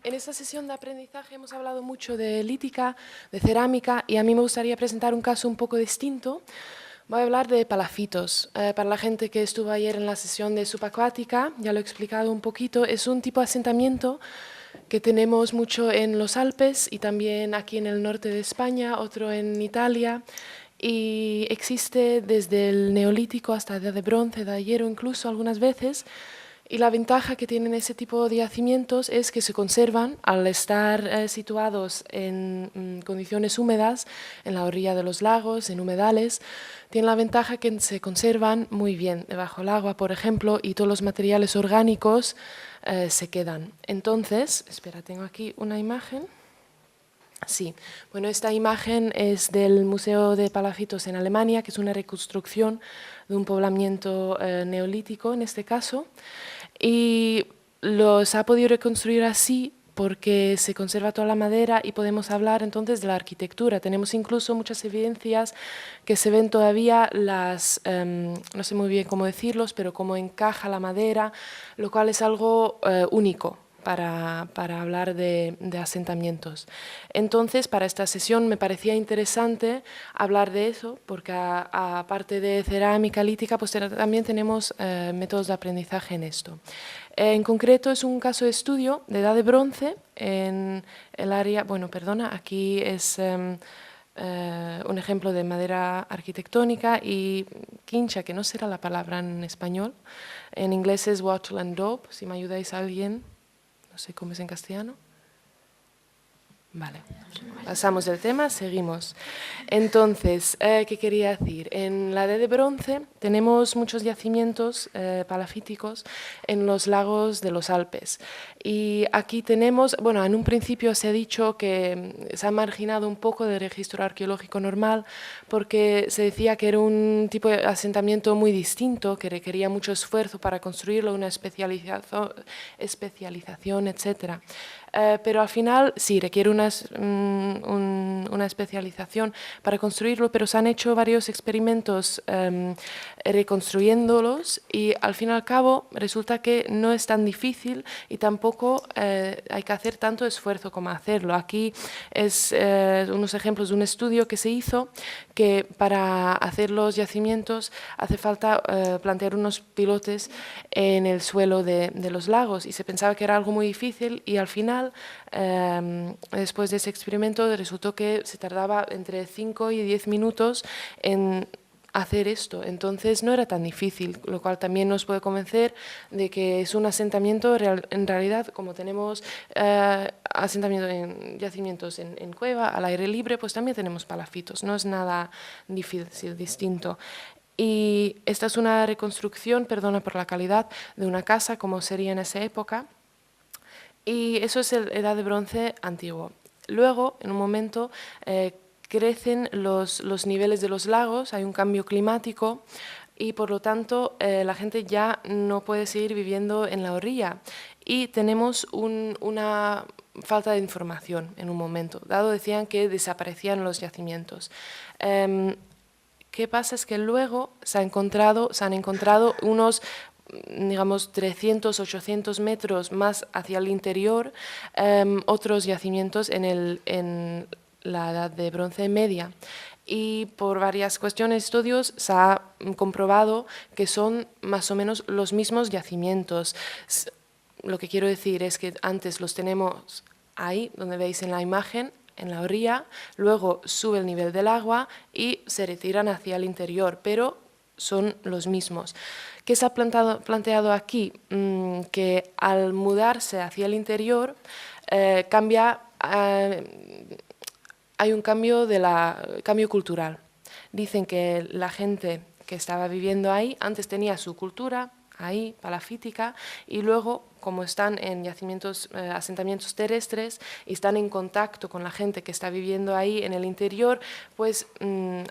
En esta sesión de aprendizaje hemos hablado mucho de lítica, de cerámica, y a mí me gustaría presentar un caso un poco distinto. Voy a hablar de palafitos. Para la gente que estuvo ayer en la sesión de subacuática, ya lo he explicado un poquito, es un tipo de asentamiento que tenemos mucho en los Alpes y también aquí en el norte de España, otro en Italia, y existe desde el Neolítico hasta la Edad de Bronce, de hierro incluso algunas veces. Y la ventaja que tienen ese tipo de yacimientos es que se conservan al estar situados en condiciones húmedas, en la orilla de los lagos, en humedales. Tienen la ventaja que se conservan muy bien debajo del agua, por ejemplo, y todos los materiales orgánicos se quedan. Entonces, espera, tengo aquí una imagen. Sí, bueno, esta imagen es del Museo de Palafitos en Alemania, que es una reconstrucción de un poblamiento neolítico en este caso. Y se ha podido reconstruir así porque se conserva toda la madera y podemos hablar entonces de la arquitectura. Tenemos incluso muchas evidencias que se ven todavía no sé muy bien cómo decirlos, pero cómo encaja la madera, lo cual es algo único para hablar de asentamientos. Entonces, para esta sesión me parecía interesante hablar de eso, porque aparte de cerámica lítica, pues también tenemos métodos de aprendizaje en esto. En concreto es un caso de estudio de edad de bronce en el área, bueno, perdona, aquí es un ejemplo de madera arquitectónica y quincha, que no será la palabra en español, en inglés es wattle and daub, si me ayudáis a alguien. No sé cómo es en castellano. Vale, pasamos del tema, seguimos. Entonces, ¿qué quería decir? En la Edad de Bronce tenemos muchos yacimientos palafíticos en los lagos de los Alpes. Y aquí tenemos, bueno, en un principio se ha dicho que se ha marginado un poco del registro arqueológico normal porque se decía que era un tipo de asentamiento muy distinto, que requería mucho esfuerzo para construirlo, una especialización, etc. Pero al final sí, requiere una especialización para construirlo, pero se han hecho varios experimentos reconstruyéndolos y al fin y al cabo resulta que no es tan difícil y tampoco hay que hacer tanto esfuerzo como hacerlo. Aquí es unos ejemplos de un estudio que se hizo que para hacer los yacimientos hace falta plantear unos pilotes en el suelo de los lagos y se pensaba que era algo muy difícil y al final después de ese experimento resultó que se tardaba entre 5 y 10 minutos en hacer esto, entonces no era tan difícil, lo cual también nos puede convencer de que es un asentamiento en realidad, como tenemos yacimientos en cueva, al aire libre, pues también tenemos palafitos, no es nada difícil, distinto. Y esta es una reconstrucción, perdona por la calidad, de una casa como sería en esa época. Y eso es la Edad de Bronce antiguo. Luego, en un momento, crecen los niveles de los lagos, hay un cambio climático y por lo tanto la gente ya no puede seguir viviendo en la orilla. Y tenemos una falta de información en un momento, dado decían que desaparecían los yacimientos. ¿Qué pasa? Es que luego se han encontrado unos, digamos, 300, 800 metros más hacia el interior, otros yacimientos en la Edad de Bronce Media. Y por varias cuestiones, estudios, se ha comprobado que son más o menos los mismos yacimientos. Lo que quiero decir es que antes los tenemos ahí, donde veis en la imagen, en la orilla, luego sube el nivel del agua y se retiran hacia el interior, pero son los mismos. ¿Qué se ha planteado aquí? Que al mudarse hacia el interior hay un cambio cultural. Dicen que la gente que estaba viviendo ahí antes tenía su cultura ahí, palafítica, y luego, como están en asentamientos terrestres y están en contacto con la gente que está viviendo ahí en el interior, pues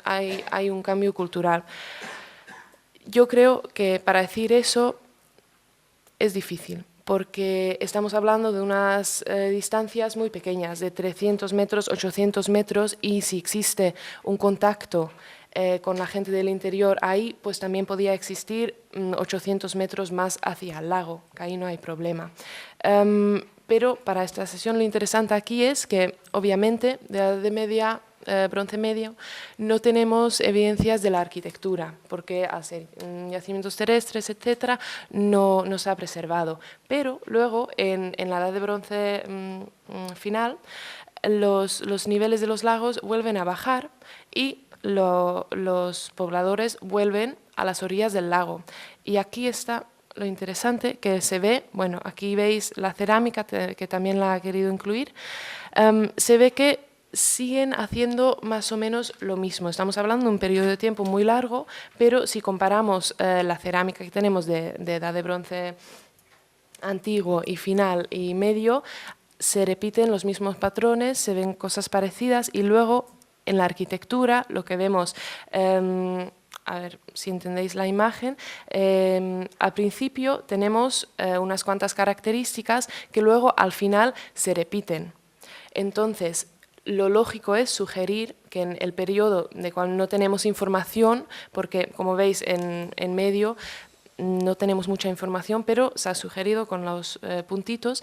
hay un cambio cultural. Yo creo que para decir eso es difícil, porque estamos hablando de unas distancias muy pequeñas, de 300 metros, 800 metros, y si existe un contacto con la gente del interior ahí, pues también podía existir 800 metros más hacia el lago, que ahí no hay problema. Pero para esta sesión lo interesante aquí es que, obviamente, de la Edad Media, Bronce Medio, no tenemos evidencias de la arquitectura, porque al ser yacimientos terrestres, etcétera, no se ha preservado. Pero luego, en la Edad de Bronce final, los niveles de los lagos vuelven a bajar y los pobladores vuelven a las orillas del lago. Y aquí está lo interesante que se ve, bueno, aquí veis la cerámica, que también la ha querido incluir, se ve que siguen haciendo más o menos lo mismo. Estamos hablando de un periodo de tiempo muy largo, pero si comparamos la cerámica que tenemos de Edad de Bronce antiguo y final y medio, se repiten los mismos patrones, se ven cosas parecidas y luego en la arquitectura lo que vemos, a ver si entendéis la imagen, al principio tenemos unas cuantas características que luego al final se repiten. Entonces, lo lógico es sugerir que en el periodo de cuando no tenemos información, porque como veis en medio no tenemos mucha información, pero se ha sugerido con los puntitos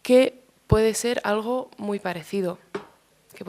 que puede ser algo muy parecido. Que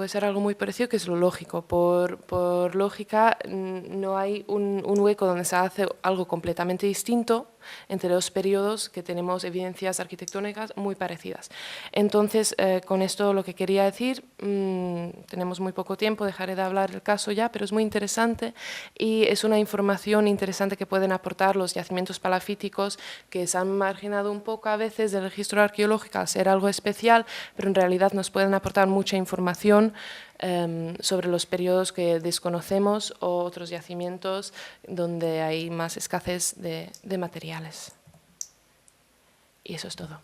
es lo lógico. Por lógica, no hay un hueco donde se hace algo completamente distinto entre dos periodos que tenemos evidencias arquitectónicas muy parecidas. Entonces, con esto lo que quería decir, tenemos muy poco tiempo, dejaré de hablar del caso ya, pero es muy interesante y es una información interesante que pueden aportar los yacimientos palafíticos que se han marginado un poco a veces del registro arqueológico al ser algo especial, pero en realidad nos pueden aportar mucha información sobre los periodos que desconocemos o otros yacimientos donde hay más escasez de materiales. Y eso es todo.